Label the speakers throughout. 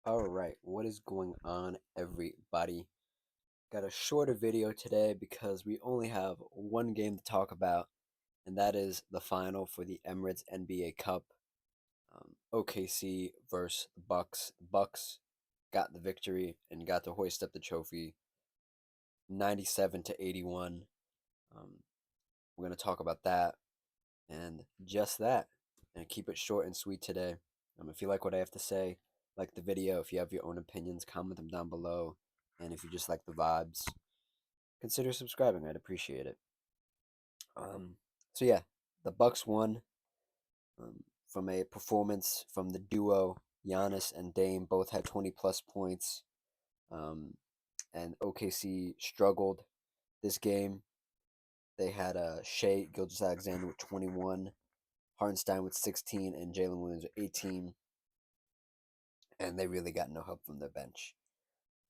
Speaker 1: All right, what is going on, everybody? Got a shorter video today because we only have one game to talk about, and that is the final for the Emirates NBA Cup. OKC versus the Bucks. The Bucks got the victory and got to hoist up the trophy, 97 to 81. Um, we're gonna talk about that and just that, and keep it short and sweet today. If you like what I have to say, like the video. If you have your own opinions, comment them down below. And if you just like the vibes, consider subscribing. I'd appreciate it. Um, so yeah, the Bucks won from a performance from the duo Giannis and Dame. Both had 20 plus points, um, and OKC struggled this game. They had Shea Gilgeous-Alexander with 21, Hartenstein with 16, and Jalen Williams with 18, and they really got no help from their bench.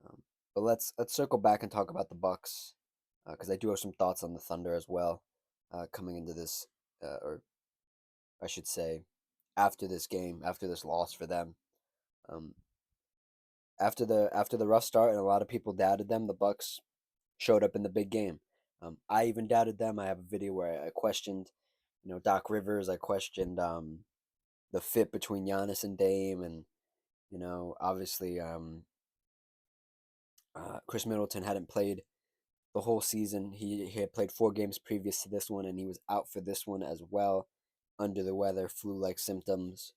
Speaker 1: Um, but let's circle back and talk about the Bucks because I do have some thoughts on the Thunder as well coming into this, or I should say, after this game, after this loss for them. Um, after the rough start and a lot of people doubted them, the Bucks showed up in the big game. I even doubted them. I have a video where I questioned, Doc Rivers. I questioned the fit between Giannis and Dame, and obviously Chris Middleton hadn't played the whole season. He had played 4 games previous to this one, and he was out for this one as well, under the weather, flu-like symptoms.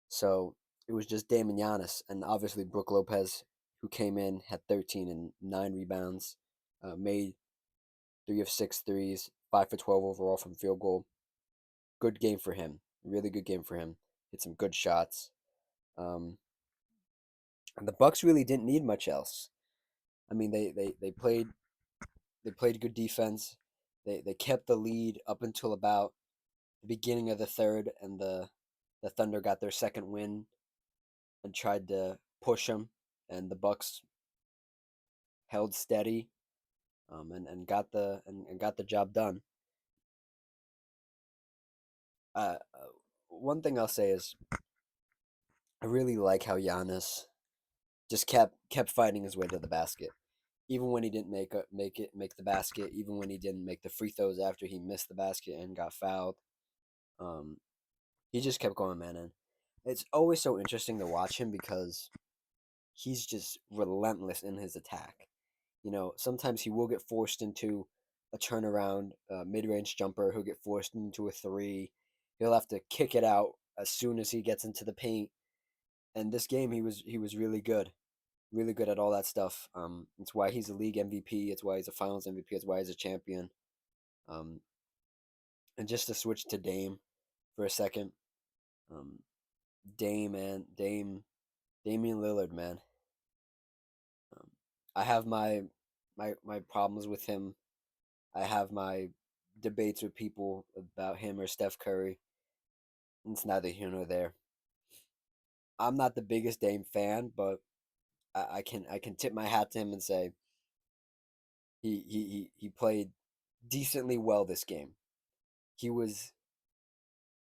Speaker 1: So it was just Dame and Giannis, and obviously Brook Lopez, who came in, had 13 and 9 rebounds, made 3 of 6 threes, 5 for 12 overall from field goal. Good game for him, really good game for him. Hit some good shots. Um, and the Bucks really didn't need much else. I mean, they played good defense. They kept the lead up until about the beginning of the third, and the Thunder got their second win and tried to push them, and the Bucks held steady, and got the job done. One thing I'll say is I really like how Giannis just kept fighting his way to the basket, even when he didn't make the basket, even when he didn't make the free throws after he missed the basket and got fouled. Um, he just kept going, man. And it's always so interesting to watch him because he's just relentless in his attack. Sometimes he will get forced into a turnaround, mid-range jumper. He'll get forced into a three. He'll have to kick it out as soon as he gets into the paint. And this game, he was really good at all that stuff. It's why he's a league MVP. It's why he's a Finals MVP. It's why he's a champion. Um, and just to switch to Dame for a second, um, Damian Lillard, man. Um, I have my problems with him. I have my debates with people about him or Steph Curry. It's neither here nor there. I'm not the biggest Dame fan, but I can tip my hat to him and say he played decently well this game. He was.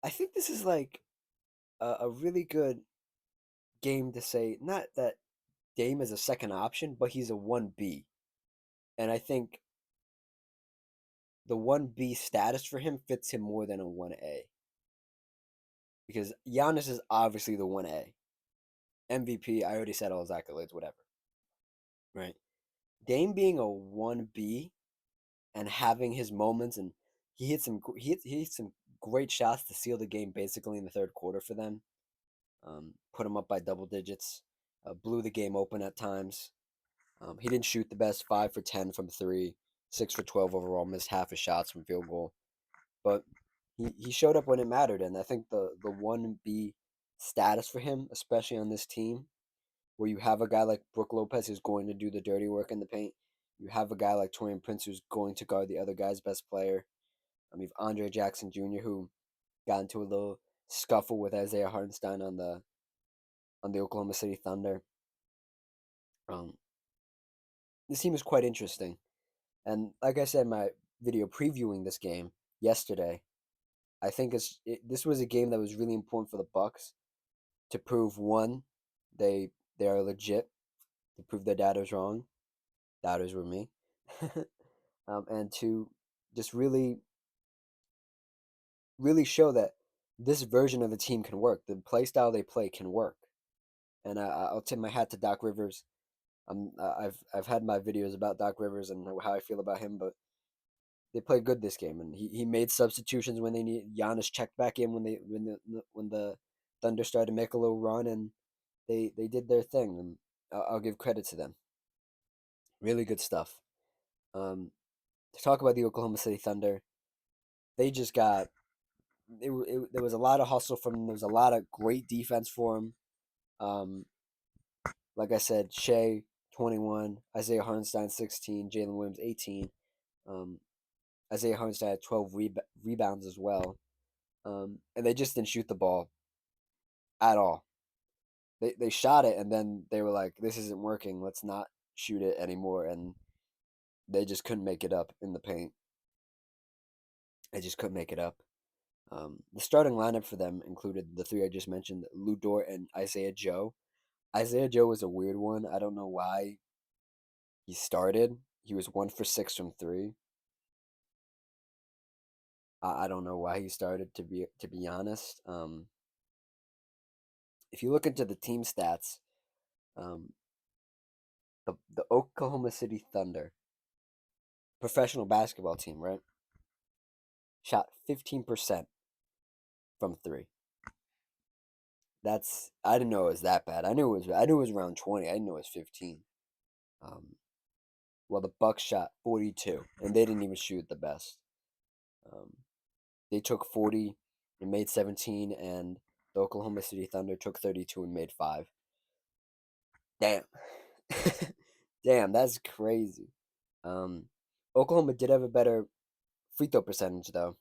Speaker 1: I think this is like a really good game to say. Not that Dame is a second option, but he's a 1B. And I think the 1B status for him fits him more than a 1A. Because Giannis is obviously the 1A. MVP, I already said all his accolades, whatever. Right? Dame being a 1B and having his moments, and he hit some great shots to seal the game basically in the third quarter for them. Put him up by double digits. Blew the game open at times. He didn't shoot the best, 5 for 10 from three, 6 for 12 overall. Missed half his shots from field goal, but he showed up when it mattered. And I think the 1B status for him, especially on this team, where you have a guy like Brook Lopez who's going to do the dirty work in the paint. You have a guy like Torian Prince who's going to guard the other guy's best player. You have Andre Jackson Jr. who got into a little scuffle with Isaiah Hartenstein on the Oklahoma City Thunder. Um, this team is quite interesting, and like I said in my video previewing this game yesterday, I think this was a game that was really important for the Bucks to prove one, they They are legit. To prove their doubters wrong. Doubters were me. And to just really show that this version of the team can work. The play style they play can work. And I'll tip my hat to Doc Rivers. I've had my videos about Doc Rivers and how I feel about him, but they played good this game, and he made substitutions when they need. Giannis checked back in when the Thunder started to make a little run, and they did their thing, and I'll give credit to them. Really good stuff. Um, to talk about the Oklahoma City Thunder, they just got there was a lot of hustle from them. There was a lot of great defense for them. Um, like I said, Shea 21, Isaiah Hartenstein 16, Jalen Williams 18. Um, Isaiah Hartenstein had 12 rebounds as well. And they just didn't shoot the ball at all. They shot it and then they were like, "This isn't working. Let's not shoot it anymore." And they just couldn't make it up in the paint. They just couldn't make it up. The starting lineup for them included the three I just mentioned: Lou Dort and Isaiah Joe. Isaiah Joe was a weird one. I don't know why he started. He was 1 for 6 from three. I don't know why he started, to be honest. If you look into the team stats, um, the Oklahoma City Thunder professional basketball team, right? Shot 15% from three. I didn't know it was that bad. I knew it was around 20. I didn't know it was 15. Um, well, the Bucks shot 42, and they didn't even shoot the best. Um, they took 40 and made 17, and the Oklahoma City Thunder took 32 and made 5. Damn. Damn, that's crazy. Um, Oklahoma did have a better free throw percentage though.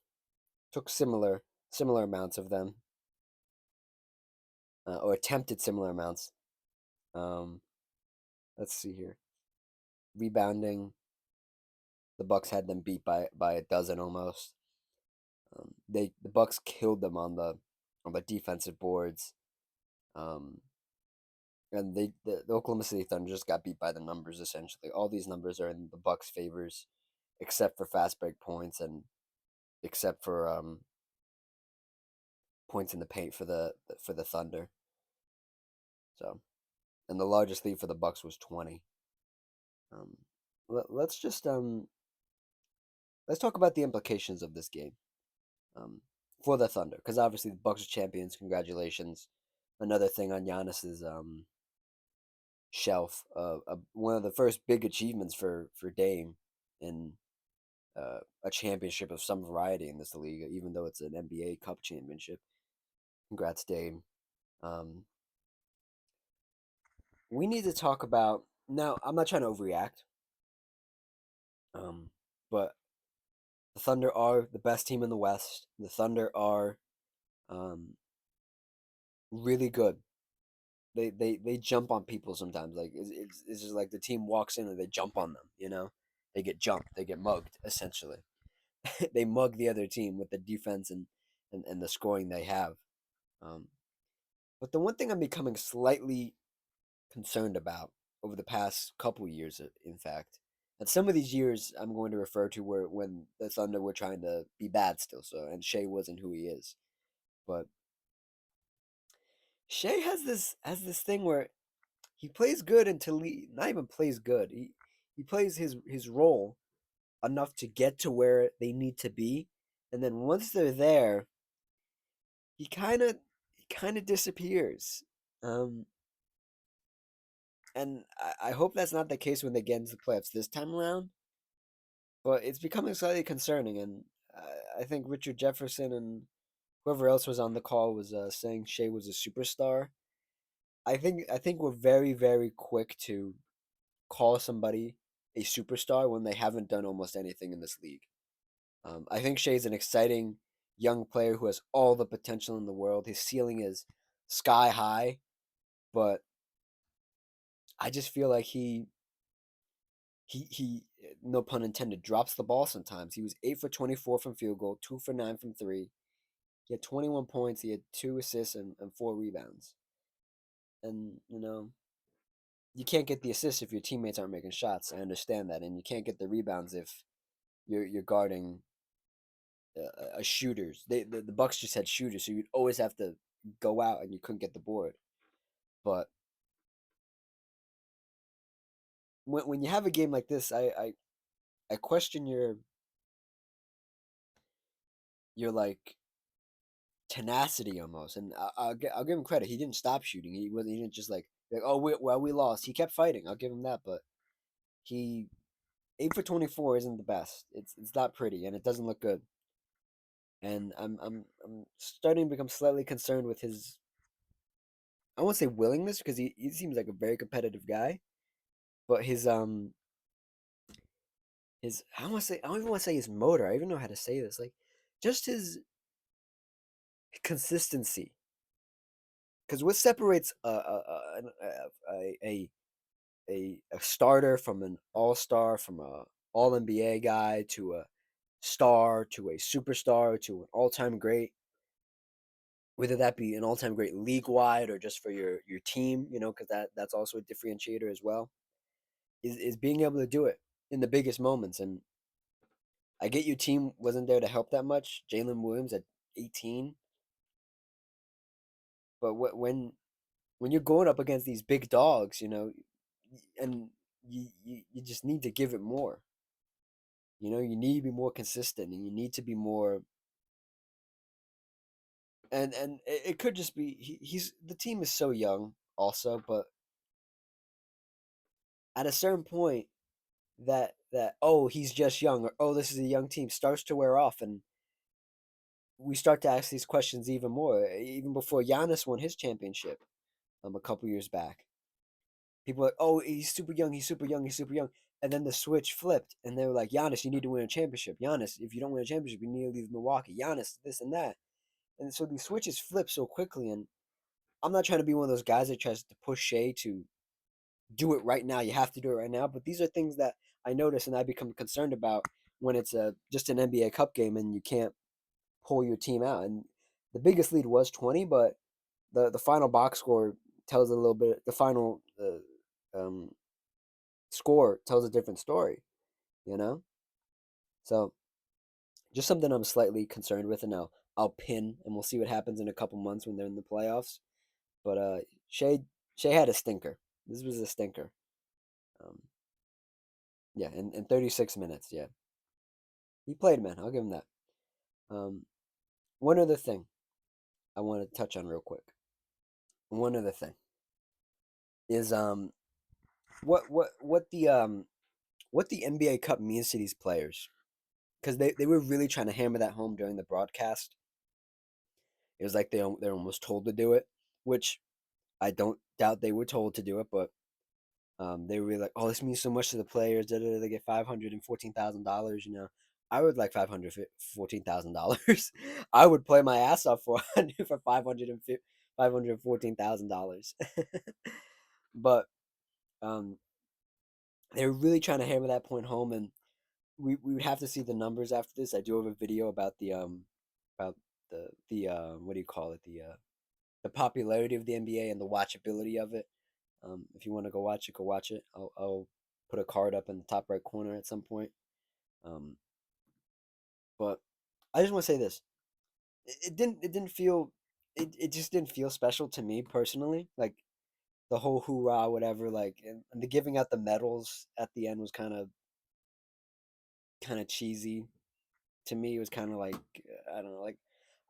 Speaker 1: Took similar amounts of them, or attempted similar amounts. Um, let's see here. Rebounding, the Bucks had them beat by a dozen almost. The Bucks killed them on the defensive boards. Um, and the Oklahoma City Thunder just got beat by the numbers essentially. All these numbers are in the Bucks' favors, except for fast break points and except for points in the paint for the Thunder. So, and the largest lead for the Bucks was 20. Um, let's just let's talk about the implications of this game um, for the Thunder, because obviously the Bucks are champions. Congratulations! Another thing on Giannis's shelf, one of the first big achievements for Dame in a championship of some variety in this league, even though it's an NBA Cup championship. Congrats, Dame. Um, we need to talk about now. I'm not trying to overreact, um, but the Thunder are the best team in the West. The Thunder are um, really good. They jump on people sometimes. Like it's just like the team walks in and they jump on them. They get jumped. They get mugged essentially. They mug the other team with the defense and the scoring they have. Um, but the one thing I'm becoming slightly concerned about over the past couple years, in fact, and some of these years I'm going to refer to where when the Thunder were trying to be bad still, so and Shea wasn't who he is, but Shea has this thing where he plays good until he not even plays good. He plays his role enough to get to where they need to be, and then once they're there, he kind of disappears. Um, and I hope that's not the case when they get into the playoffs this time around. But it's becoming slightly concerning, and I think Richard Jefferson and whoever else was on the call was saying Shea was a superstar. I think we're very very quick to call somebody a superstar when they haven't done almost anything in this league. I think Shea's an exciting young player who has all the potential in the world. His ceiling is sky high, but I just feel like he no pun intended drops the ball sometimes. He was 8 for 24 from field goal, 2 for 9 from three. He had 21 points. He had 2 assists and 4 rebounds. And you can't get the assists if your teammates aren't making shots. I understand that, and you can't get the rebounds if you're guarding a shooters. The Bucks just had shooters, so you'd always have to go out and you couldn't get the board. But when you have a game like this, I question your like tenacity almost, and I'll give him credit. He didn't stop shooting. He didn't just like oh we lost. He kept fighting. I'll give him that, but he 8 for 24 isn't the best. It's not pretty and it doesn't look good. And I'm starting to become slightly concerned with his, I won't say willingness because he seems like a very competitive guy, but his I don't even want to say his motor. I even know how to say this. Like just his consistency. Because what separates a starter from an all star, from a all NBA guy to a star to a superstar to an all time great, whether that be an all time great league wide or just for your team, because that's also a differentiator as well, is being able to do it in the biggest moments. And I get your team wasn't there to help that much. Jalen Williams at 18, but when you're going up against these big dogs, and you just need to give it more. You need to be more consistent, and you need to be more. And it could just be he's the team is so young, also, but at a certain point, that oh he's just young or oh this is a young team starts to wear off, and we start to ask these questions even more. Even before Giannis won his championship, a couple years back, people were like, oh he's super young, he's super young, he's super young. And then the switch flipped, and they were like, Giannis, you need to win a championship. Giannis, if you don't win a championship, you need to leave Milwaukee. Giannis, this and that. And so these switches flip so quickly, and I'm not trying to be one of those guys that tries to push Shea to do it right now. You have to do it right now. But these are things that I notice and I become concerned about when it's just an NBA Cup game and you can't pull your team out. And the biggest lead was 20, but the final box score tells a little bit. The final um, score tells a different story. You know, so just something I'm slightly concerned with, and I'll pin, and we'll see what happens in a couple months when they're in the playoffs. But Shea had a stinker. This was a stinker. Um, yeah, in 36 minutes. Yeah, he played, man. I'll give him that. Um, one other thing I want to touch on real quick. One other thing is what the NBA Cup means to these players, because they were really trying to hammer that home during the broadcast. It was like they're almost told to do it, which I don't doubt they were told to do it, but they were really like, oh, this means so much to the players. Da, da, da, they get $514,000. I would like $514,000. I would play my ass off for $514,000. But um, they were really trying to hammer that point home, and we would have to see the numbers after this. I do have a video about the what do you call it, the popularity of the NBA and the watchability of it. If you want to go watch it, go watch it. I'll put a card up in the top right corner at some point. Um, but I just want to say this: it didn't feel it just didn't feel special to me personally. Like the whole hoorah, whatever. Like and the giving out the medals at the end was kind of cheesy to me. It was kind of like I don't know, like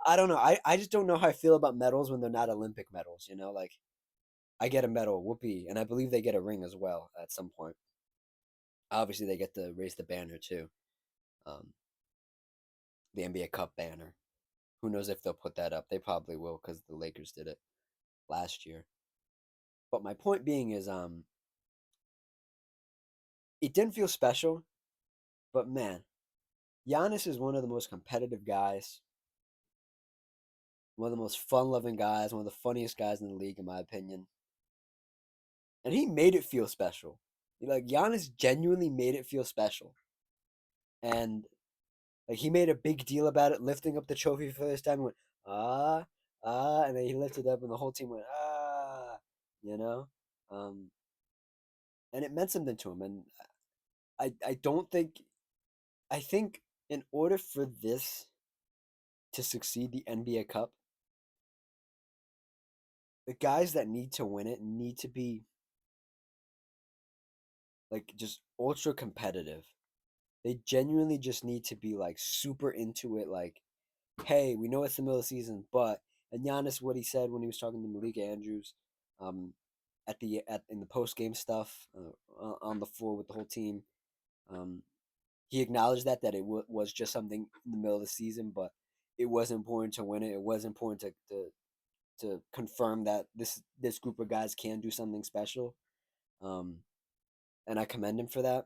Speaker 1: I don't know. I just don't know how I feel about medals when they're not Olympic medals. Like I get a medal, whoopee, and I believe they get a ring as well at some point. Obviously, they get to raise the banner too, um, the NBA Cup banner. Who knows if they'll put that up? They probably will because the Lakers did it last year. But my point being is, it didn't feel special. But man, Giannis is one of the most competitive guys, one of the most fun-loving guys, one of the funniest guys in the league, in my opinion. And he made it feel special. Like Giannis genuinely made it feel special, and like he made a big deal about it, lifting up the trophy for this time. He went ah and then he lifted up, and the whole team went ah, you know. Um, and it meant something to him. And I don't think I think in order for this to succeed, the NBA Cup, the guys that need to win it need to be like just ultra competitive. They genuinely just need to be like super into it. Like, hey, we know it's the middle of the season, but and Giannis, what he said when he was talking to Malika Andrews, um, at in the post game stuff on the floor with the whole team, um, he acknowledged that was just something in the middle of the season, but it was important to win it. It was important to confirm that this group of guys can do something special, um, and I commend him for that.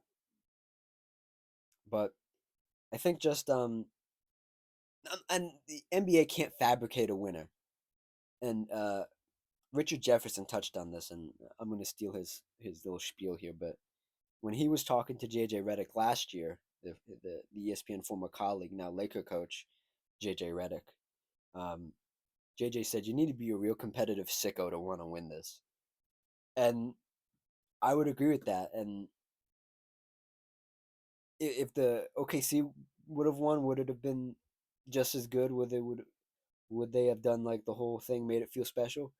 Speaker 1: But I think just and the NBA can't fabricate a winner. And Richard Jefferson touched on this, and I'm going to steal his little spiel here. But when he was talking to JJ Redick last year, the ESPN former colleague, now Laker coach, JJ Redick, um, JJ said you need to be a real competitive sicko to want to win this, and I would agree with that. And if the OKC would have won, would it have been just as good? Would they have done like the whole thing, made it feel special?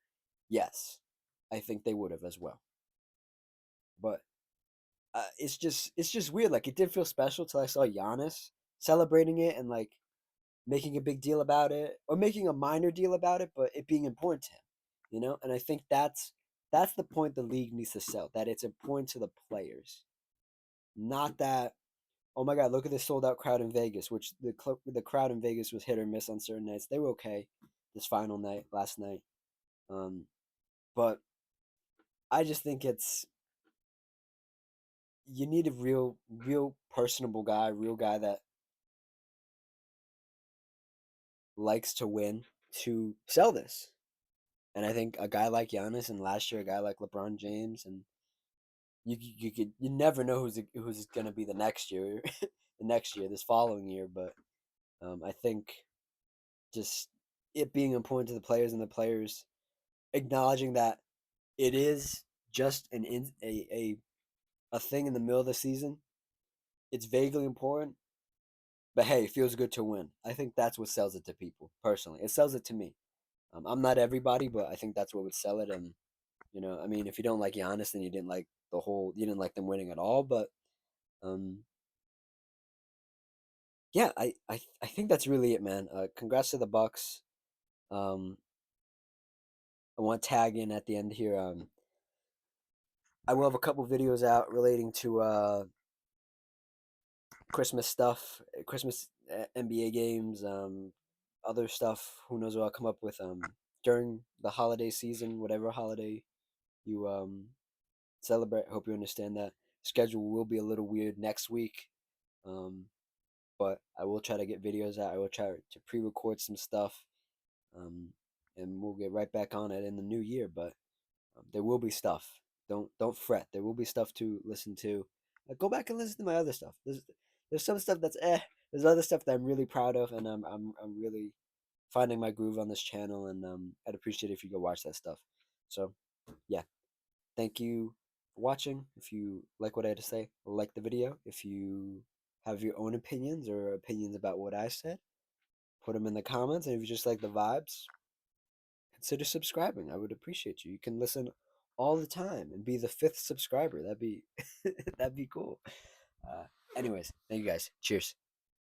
Speaker 1: Yes, I think they would have as well. But it's just weird. Like it did feel special till I saw Giannis celebrating it and like making a big deal about it, or making a minor deal about it, but it being important to him, you know. And I think that's the point the league needs to sell. That it's important to the players, not that oh my god, look at this sold out crowd in Vegas, which the crowd in Vegas was hit or miss on certain nights. They were okay this final night, last night. Um, but I just think it's you need a real personable guy, real guy that likes to win to sell this. And I think a guy like Giannis, and last year a guy like LeBron James, and you never know who's going to be the next year, the next year, this following year. But I think just it being important to the players, and the players acknowledging that it is just a thing in the middle of the season. It's vaguely important, but hey, it feels good to win. I think that's what sells it to people. Personally, it sells it to me. I'm not everybody, but I think that's what would sell it. And I mean, if you don't like Giannis, then you didn't like them winning at all. But um, yeah, I think that's really it, man. Congrats to the Bucks. Um, I want to tag in at the end here. I will have a couple videos out relating to Christmas stuff, Christmas NBA games, other stuff. Who knows what I'll come up with during the holiday season, whatever holiday you celebrate. I hope you understand that. Schedule will be a little weird next week, um, but I will try to get videos out. I will try to pre-record some stuff, um, and we'll get right back on it in the new year. But there will be stuff. Don't fret. There will be stuff to listen to. Go back and listen to my other stuff. There's some stuff that's eh. There's other stuff that I'm really proud of, and I'm really finding my groove on this channel, and I'd appreciate it if you go watch that stuff. So yeah, thank you for watching. If you like what I had to say, like the video. If you have your own opinions or opinions about what I said, put them in the comments. And if you just like the vibes, consider subscribing. I would appreciate you. You can listen all the time and be the fifth subscriber. That'd be that'd be cool. Uh, Anyways, thank you guys. Cheers.